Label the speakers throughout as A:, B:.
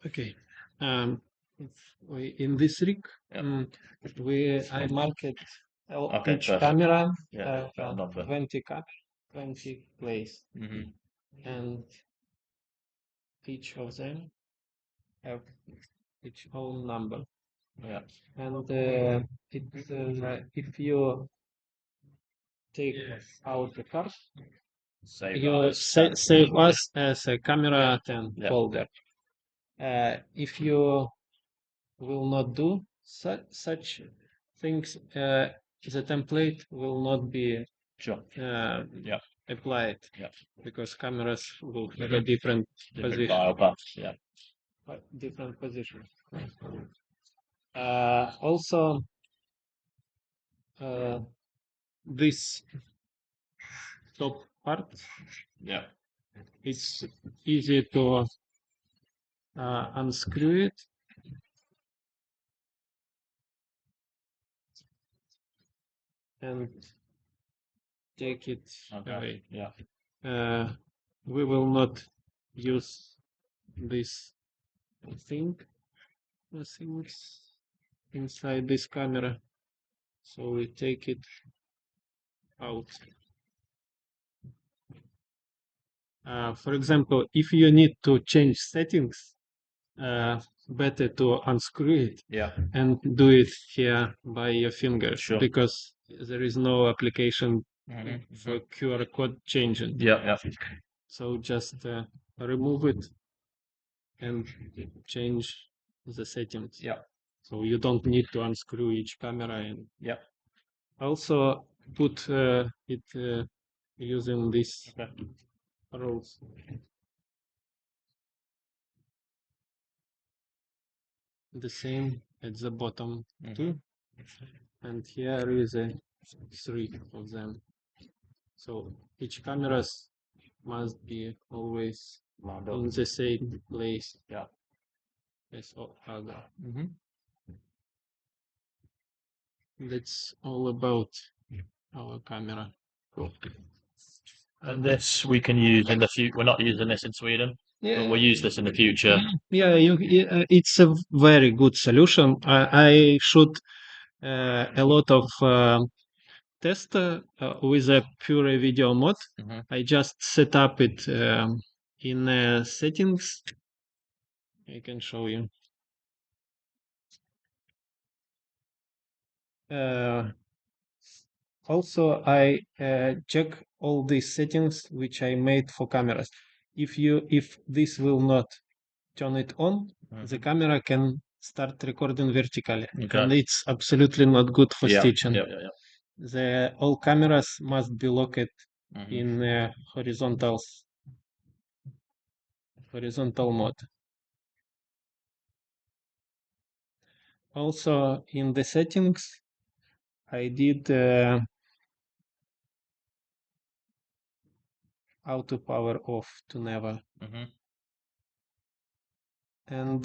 A: Okay. In this rig, I market each
B: perfect.
A: camera,
B: Yeah, number.
A: 20 plays, and each of them have its own number.
B: Yeah.
A: And if you take out the card, you save us as a camera 10 folder. If you will not do such things, the template will not be applied because cameras will have a different position.
B: File paths,
A: Different position. Also, this top part, it's easy to unscrew it. And take it away. We will not use this things inside this camera, so we take it out. For example, if you need to change settings, better to unscrew it and do it here by your finger, because there is no application for QR code changing. So just remove it and change the settings. So you don't need to unscrew each camera. And also put it using these rules. The same at the bottom too. And here is a 3 of them. So each cameras must be always in the same place. As other. That's all about our camera.
B: And this we can use in the future. We're not using this in Sweden. But we'll use this in the future.
A: Yeah, it's a very good solution. I shoot a lot of tests with a pure video mode. I just set up it in settings. I can show you. Also, I check all these settings which I made for cameras. If this will not turn it on, the camera can start recording vertically, and it's absolutely not good for stitching. All cameras must be locked in horizontal mode. Also, in the settings, I did auto power off to never. And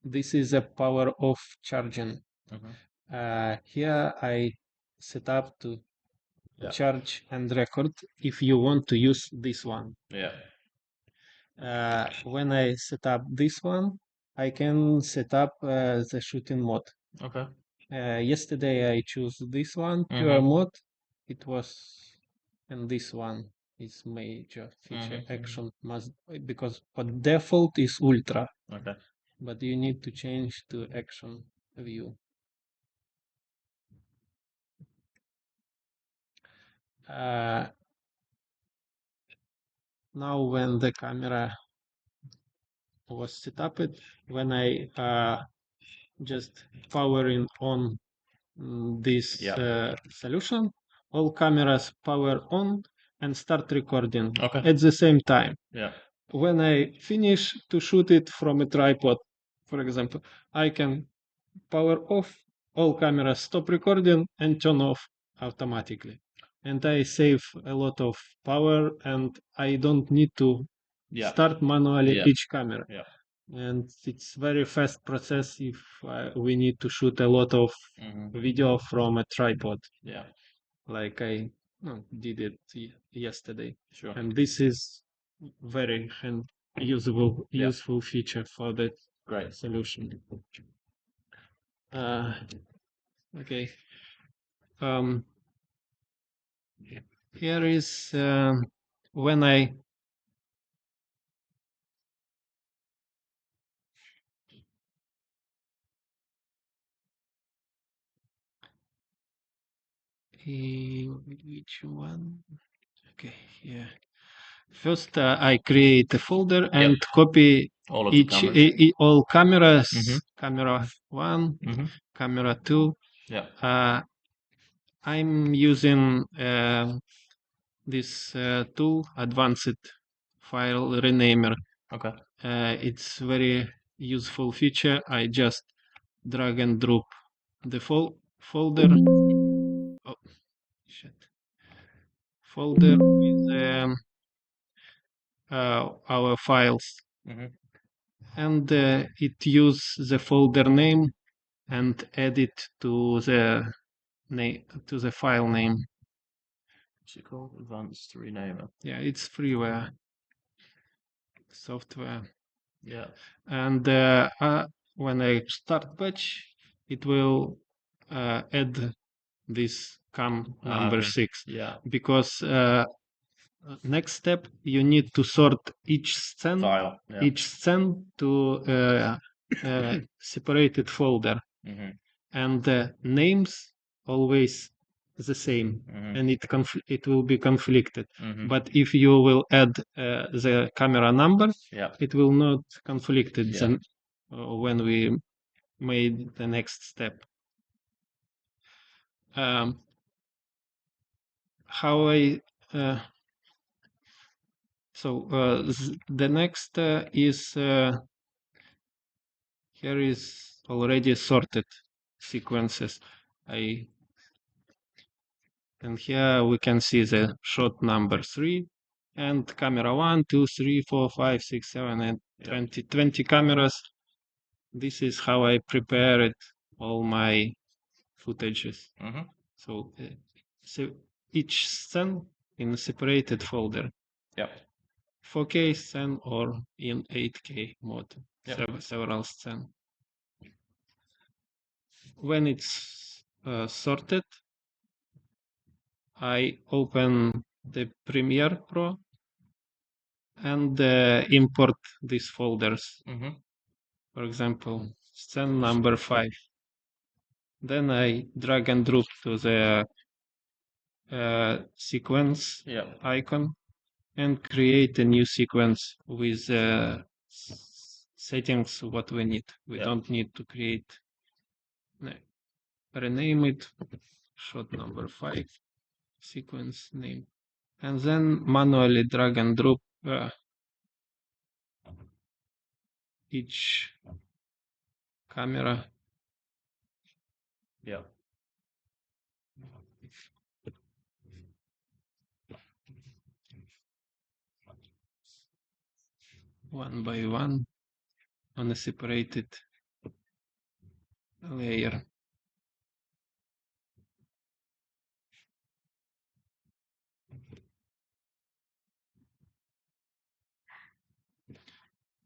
A: this is a power off charging. Here I set up to charge and record if you want to use this one. When I set up this one, I can set up the shooting mode. Yesterday I chose this one, pure mode. It was, and this one is major feature. Action must, because by default is ultra. But you need to change to action view. Now when the camera was set up, when I just powering on this solution, all cameras power on and start recording at the same time. When I finish to shoot it from a tripod, for example, I can power off, all cameras stop recording and turn off automatically. And I save a lot of power, and I don't need to start manually each camera. And it's very fast process if we need to shoot a lot of video from a tripod. Like I did it yesterday.
B: Sure.
A: And this is very useful feature for the
B: Great
A: solution. Okay. Here is when I which one? Okay, yeah. First, I create a folder and copy
B: all of
A: each all cameras. Camera 1, camera 2.
B: Yeah.
A: I'm using this tool, Advanced File Renamer.
B: Okay.
A: It's very useful feature. I just drag and drop the folder. Oh, shit. Folder with our files, and it use the folder name and add it to the file name.
B: What's it called? Advanced Renamer.
A: Yeah, it's freeware software.
B: Yeah.
A: And when I start patch, it will add this cam number 6.
B: Yeah.
A: Because next step, you need to sort each scene to separated folder, and the names always the same, and it will be conflicted. But if you will add the camera number, it will not conflicted when we made the next step. How I so the next is here is already sorted sequences. And here we can see the shot number 3 and camera 1, 2, 3, 4, 5, 6, 7, and 20 cameras. This is how I prepared all my footages. So each scene in a separated folder. 4K scene or in 8K mode. Several scenes. When it's sorted, I open the Premiere Pro and import these folders. For example, scene number 5. Then I drag and drop to the sequence icon and create a new sequence with settings what we need. We don't need to create. Rename it shot number 5, sequence name, and then manually drag and drop each camera. One by one on a separated layer.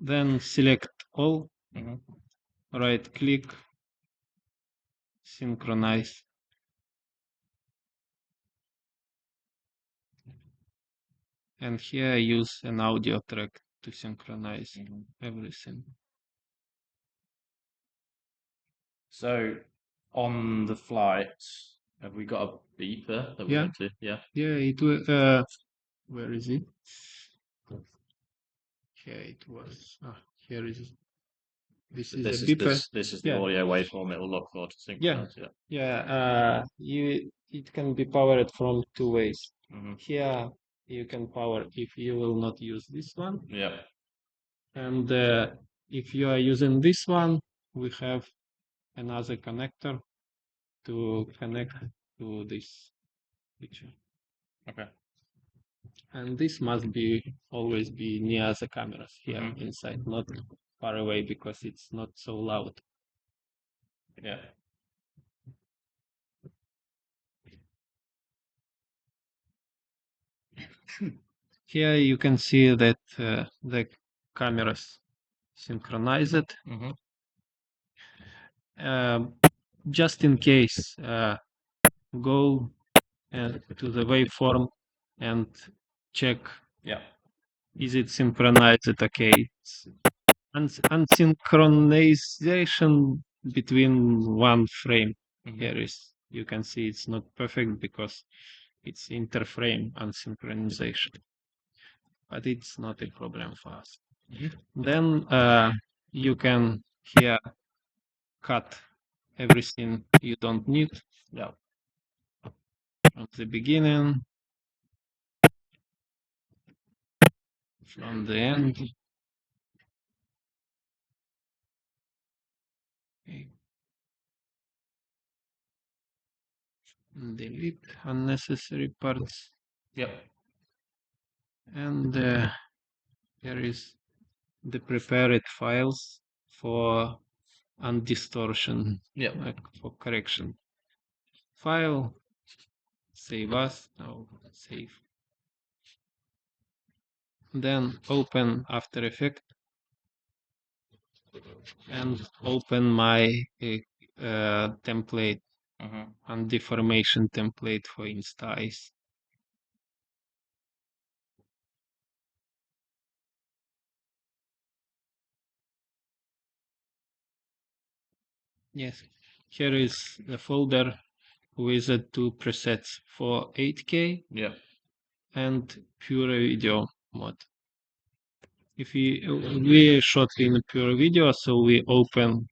A: Then select all, right click, synchronize. And here I use an audio track to synchronize everything.
B: So on the flight, have we got a beeper that we want to? Yeah,
A: it will. Where is it? Here it was. Here is. This is a beeper.
B: This is the audio waveform it will look for to synchronize.
A: It can be powered from 2 ways. Here you can power if you will not use this one. And if you are using this one, we have another connector to connect to this picture. And this must always be near the cameras here inside, not far away, because it's not so loud. Here you can see that the cameras synchronized. Just in case, go to the waveform and check. Is it synchronized? Okay. Unsynchronization between one frame. Here is, you can see it's not perfect because it's interframe unsynchronization, but it's not a problem for us. Then you can here cut everything you don't need. From the beginning, from the end. Okay. Delete unnecessary parts. And here is the prepared files for undistortion, like for correction. File, save as, now save. Then open After Effects and open my template and deformation template for Insta360 ACE. Yes, here is the folder with the two presets for 8K and pure video mode. If we shot in pure video, so we open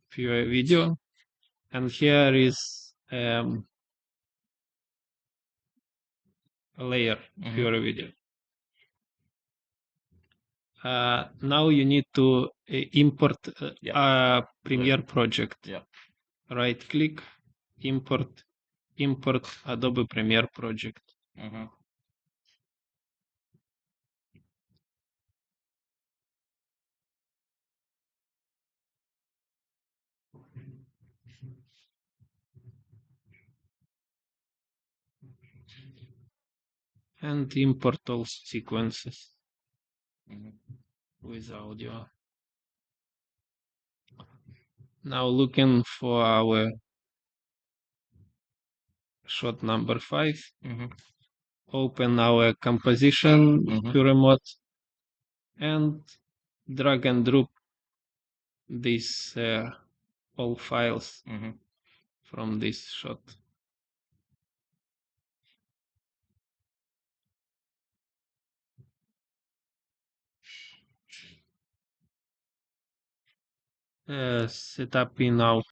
A: pure video, and here is a layer pure video. Now you need to import a Premiere project. Right click, import Adobe Premiere project. And import all sequences with audio. Now looking for our shot number 5. Open our composition pure mode and drag and drop these all files from this shot. Set up in our